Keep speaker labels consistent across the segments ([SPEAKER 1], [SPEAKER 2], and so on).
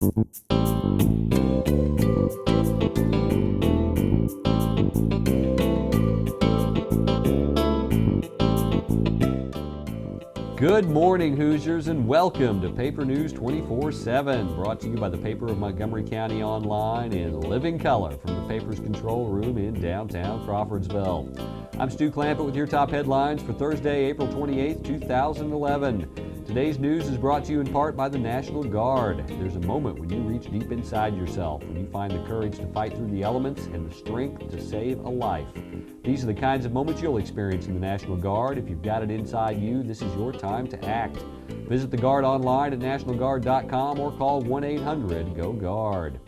[SPEAKER 1] Good morning, Hoosiers, and welcome to Paper News 24/7, brought to you by the Paper of Montgomery County Online in living color from the paper's control room in downtown Crawfordsville. I'm Stu Clampett with your top headlines for Thursday, April 28, 2011. Today's news is brought to you in part by the National Guard. There's a moment when you reach deep inside yourself, when you find the courage to fight through the elements and the strength to save a life. These are the kinds of moments you'll experience in the National Guard. If you've got it inside you, this is your time to act. Visit the Guard online at nationalguard.com or call 1-800-GO-GUARD.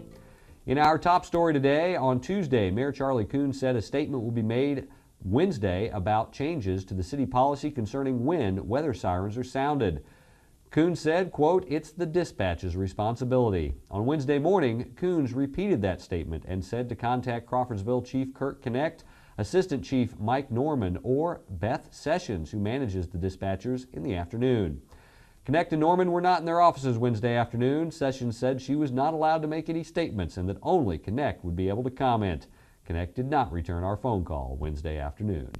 [SPEAKER 1] In our top story today, on Tuesday, Mayor Charlie Coons said a statement will be made Wednesday about changes to the city policy concerning when weather sirens are sounded. Coons said, quote, "It's the dispatch's responsibility." On Wednesday morning, Coons repeated that statement and said to contact Crawfordsville Chief Kurt Connect, Assistant Chief Mike Norman, or Beth Sessions, who manages the dispatchers, in the afternoon. Connect and Norman were not in their offices Wednesday afternoon. Sessions said she was not allowed to make any statements and that only Connect would be able to comment. Connect did not return our phone call Wednesday afternoon.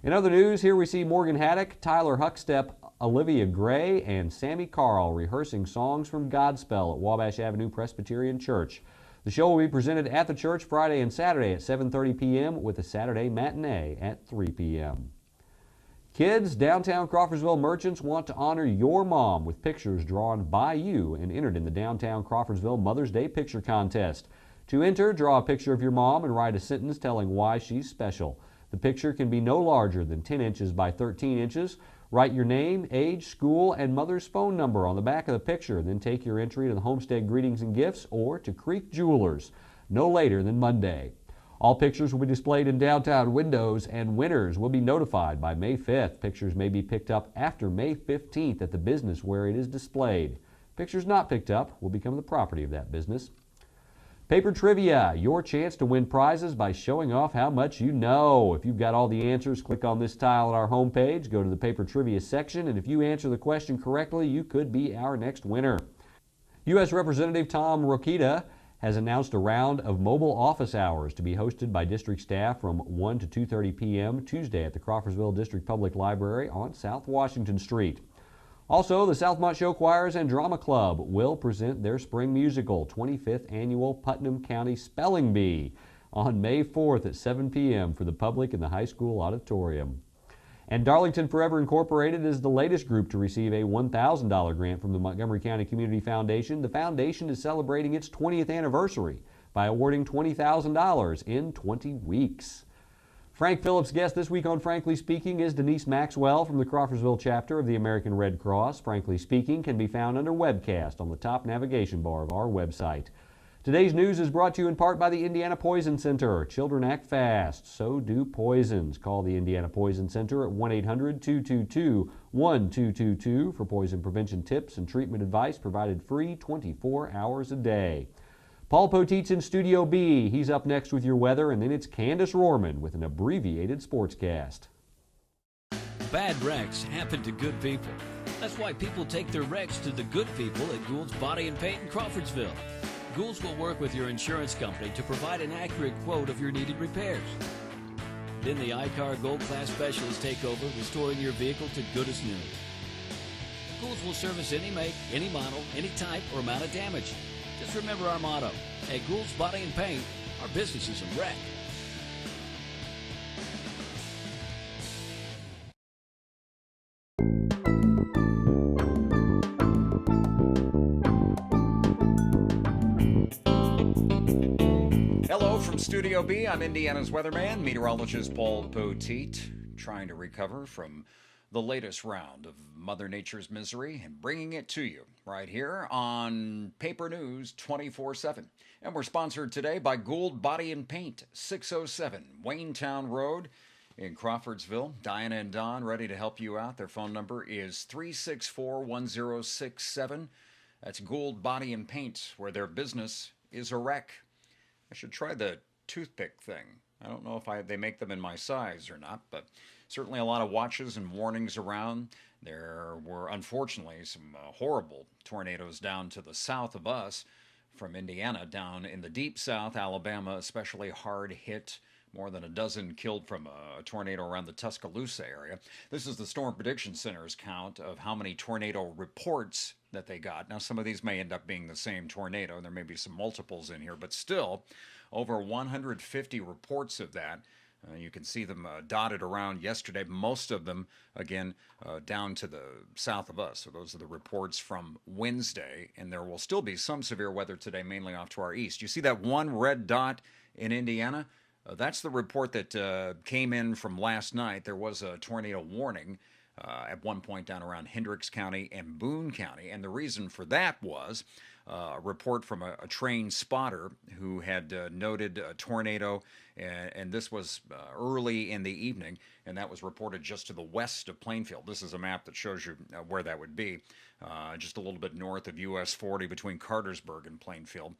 [SPEAKER 1] In other news, here we see Morgan Haddock, Tyler Huckstep, Olivia Gray, and Sammy Carl rehearsing songs from Godspell at Wabash Avenue Presbyterian Church. The show will be presented at the church Friday and Saturday at 7:30 p.m. with a Saturday matinee at 3 p.m. Kids, downtown Crawfordsville merchants want to honor your mom with pictures drawn by you and entered in the downtown Crawfordsville Mother's Day Picture Contest. To enter, draw a picture of your mom and write a sentence telling why she's special. The picture can be no larger than 10 inches by 13 inches. Write your name, age, school, and mother's phone number on the back of the picture. Then take your entry to the Homestead Greetings and Gifts or to Creek Jewelers no later than Monday. All pictures will be displayed in downtown windows, and winners will be notified by May 5th. Pictures may be picked up after May 15th at the business where it is displayed. Pictures not picked up will become the property of that business. Paper Trivia, your chance to win prizes by showing off how much you know. If you've got all the answers, click on this tile on our homepage, go to the Paper Trivia section, and if you answer the question correctly, you could be our next winner. U.S. Representative Tom Rokita has announced a round of mobile office hours to be hosted by district staff from 1 to 2:30 p.m. Tuesday at the Crawfordsville District Public Library on South Washington Street. Also, the Southmont Show Choirs and Drama Club will present their spring musical, 25th Annual Putnam County Spelling Bee, on May 4th at 7 p.m. for the public in the high school auditorium. And Darlington Forever Incorporated is the latest group to receive a $1,000 grant from the Montgomery County Community Foundation. The foundation is celebrating its 20th anniversary by awarding $20,000 in 20 weeks. Frank Phillips' guest this week on Frankly Speaking is Denise Maxwell from the Crawfordsville chapter of the American Red Cross. Frankly Speaking can be found under webcast on the top navigation bar of our website. Today's news is brought to you in part by the Indiana Poison Center. Children act fast, so do poisons. Call the Indiana Poison Center at 1-800-222-1222 for poison prevention tips and treatment advice provided free 24 hours a day. Paul Poteet's in Studio B. He's up next with your weather, and then it's Candace Rohrman with an abbreviated sportscast.
[SPEAKER 2] Bad wrecks happen to good people. That's why people take their wrecks to the good people at Gould's Body and Paint in Crawfordsville. Gould's will work with your insurance company to provide an accurate quote of your needed repairs. Then the iCar Gold Class specialists take over, restoring your vehicle to good as new. Gould's will service any make, any model, any type, or amount of damage. Just remember our motto, at Gould's Body and Paint, our business is a wreck.
[SPEAKER 3] Hello from Studio B. I'm Indiana's weatherman, meteorologist Paul Poteet, trying to recover from the latest round of Mother Nature's misery and bringing it to you right here on Paper News 24/7. And we're sponsored today by Gould Body and Paint, 607 Waynetown Road in Crawfordsville. Diana and Don ready to help you out. Their phone number is 364-1067. That's Gould Body and Paint, where their business is a wreck. I should try the toothpick thing. I don't know if they make them in my size or not, but certainly a lot of watches and warnings around. There were unfortunately some horrible tornadoes down to the south of us from Indiana down in the deep south, Alabama, especially hard hit. More than a dozen killed from a tornado around the Tuscaloosa area. This is the Storm Prediction Center's count of how many tornado reports that they got. Now, some of these may end up being the same tornado. There may be some multiples in here, but still, over 150 reports of that. You can see them dotted around yesterday, most of them, again, down to the south of us. So those are the reports from Wednesday, and there will still be some severe weather today, mainly off to our east. You see that one red dot in Indiana? That's the report that came in from last night. There was a tornado warning at one point down around Hendricks County and Boone County, and the reason for that was a report from a trained spotter who had noted a tornado, and this was early in the evening, and that was reported just to the west of Plainfield. This is a map that shows you where that would be, just a little bit north of US 40 between Cartersburg and Plainfield.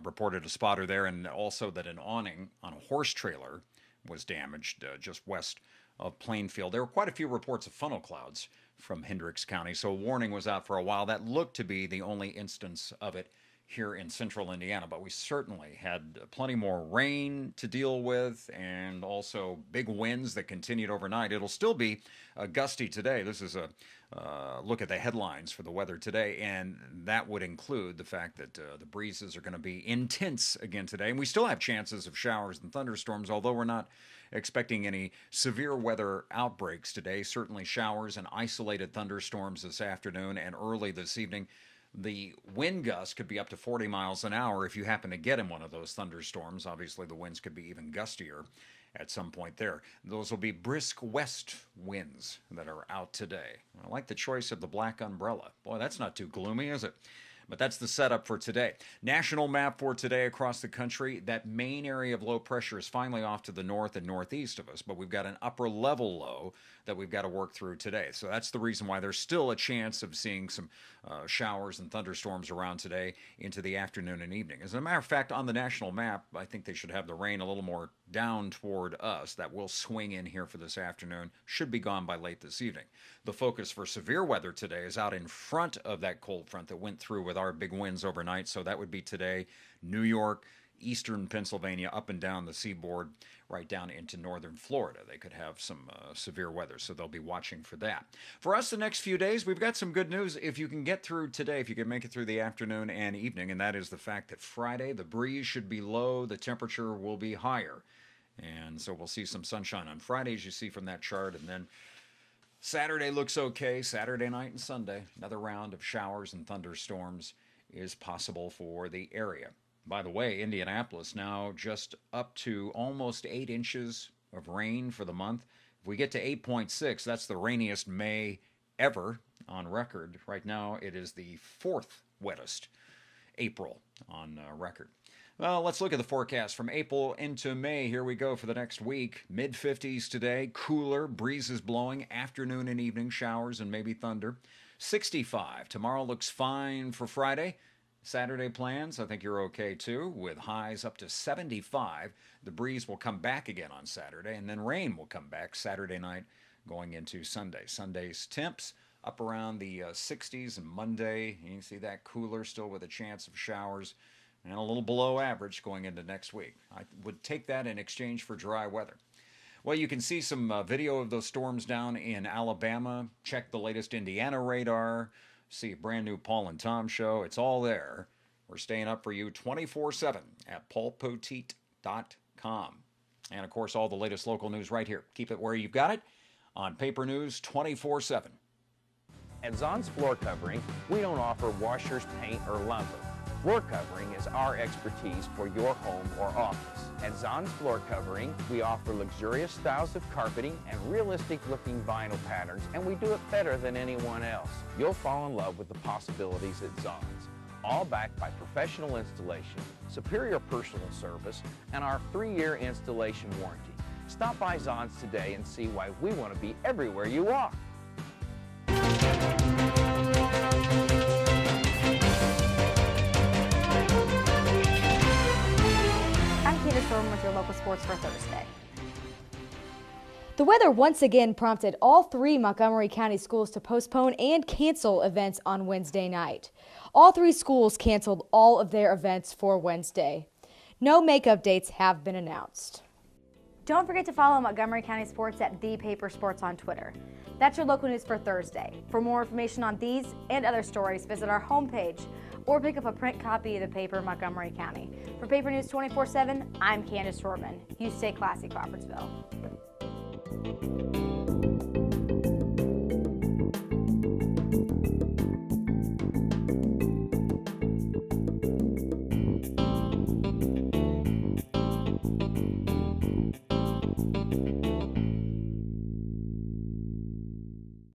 [SPEAKER 3] Reported a spotter there, and also that an awning on a horse trailer was damaged just west of Plainfield. There were quite a few reports of funnel clouds from Hendricks County, so a warning was out for a while. That looked to be the only instance of it here in central Indiana, but we certainly had plenty more rain to deal with and also big winds that continued overnight. It'll still be gusty today. This is a look at the headlines for the weather today, and that would include the fact that the breezes are going to be intense again today, and we still have chances of showers and thunderstorms, although we're not expecting any severe weather outbreaks today. Certainly showers and isolated thunderstorms this afternoon and early this evening. The wind gusts could be up to 40 miles an hour if you happen to get in one of those thunderstorms. Obviously, the winds could be even gustier at some point there. Those will be brisk west winds that are out today. I like the choice of the black umbrella. Boy, that's not too gloomy, is it? But that's the setup for today. National map for today across the country. That main area of low pressure is finally off to the north and northeast of us, but we've got an upper level low that we've got to work through today. So that's the reason why there's still a chance of seeing some showers and thunderstorms around today into the afternoon and evening. As a matter of fact, on the national map, I think they should have the rain a little more down toward us. That will swing in here for this afternoon. Should be gone by late this evening. The focus for severe weather today is out in front of that cold front that went through with our big winds overnight. So that would be today, New York, eastern Pennsylvania, up and down the seaboard, right down into northern Florida. They could have some severe weather, so they'll be watching for that. For us, the next few days, we've got some good news. If you can get through today, if you can make it through the afternoon and evening, and that is the fact that Friday, the breeze should be low, the temperature will be higher. And so we'll see some sunshine on Friday, as you see from that chart, and then Saturday looks okay. Saturday night and Sunday, another round of showers and thunderstorms is possible for the area. By the way, Indianapolis now just up to almost 8 inches of rain for the month. If we get to 8.6, that's the rainiest May ever on record. Right now, it is the 4th wettest April on record. Well, let's look at the forecast from April into May. Here we go for the next week. Mid-50s today, cooler, breezes blowing, afternoon and evening showers and maybe thunder. 65. Tomorrow looks fine for Friday. Saturday plans, I think you're okay too, with highs up to 75. The breeze will come back again on Saturday, and then rain will come back Saturday night going into Sunday. Sunday's temps up around the 60s, and Monday, you can see that cooler still with a chance of showers, and a little below average going into next week. I would take that in exchange for dry weather. Well, you can see some video of those storms down in Alabama. Check the latest Indiana radar. See a brand new Paul and Tom show. It's all there. We're staying up for you 24/7 at paulpoteet.com. And, of course, all the latest local news right here. Keep it where you've got it on Paper News 24/7.
[SPEAKER 4] At Zon's Floor Covering, we don't offer washers, paint, or lumber. Floor covering is our expertise for your home or office. At Zon's Floor Covering, we offer luxurious styles of carpeting and realistic-looking vinyl patterns, and we do it better than anyone else. You'll fall in love with the possibilities at Zon's, all backed by professional installation, superior personal service, and our 3-year installation warranty. Stop by Zon's today and see why we want to be everywhere you are.
[SPEAKER 5] I'm Peter Storm with your local sports for Thursday.
[SPEAKER 6] The weather once again prompted all 3 Montgomery County schools to postpone and cancel events on Wednesday night. All 3 schools canceled all of their events for Wednesday. No makeup dates have been announced.
[SPEAKER 5] Don't forget to follow Montgomery County Sports at The Paper Sports on Twitter. That's your local news for Thursday. For more information on these and other stories, visit our homepage or pick up a print copy of the paper Montgomery County. For Paper News 24/7, I'm Candace Shortman. You stay classy, Crawfordsville.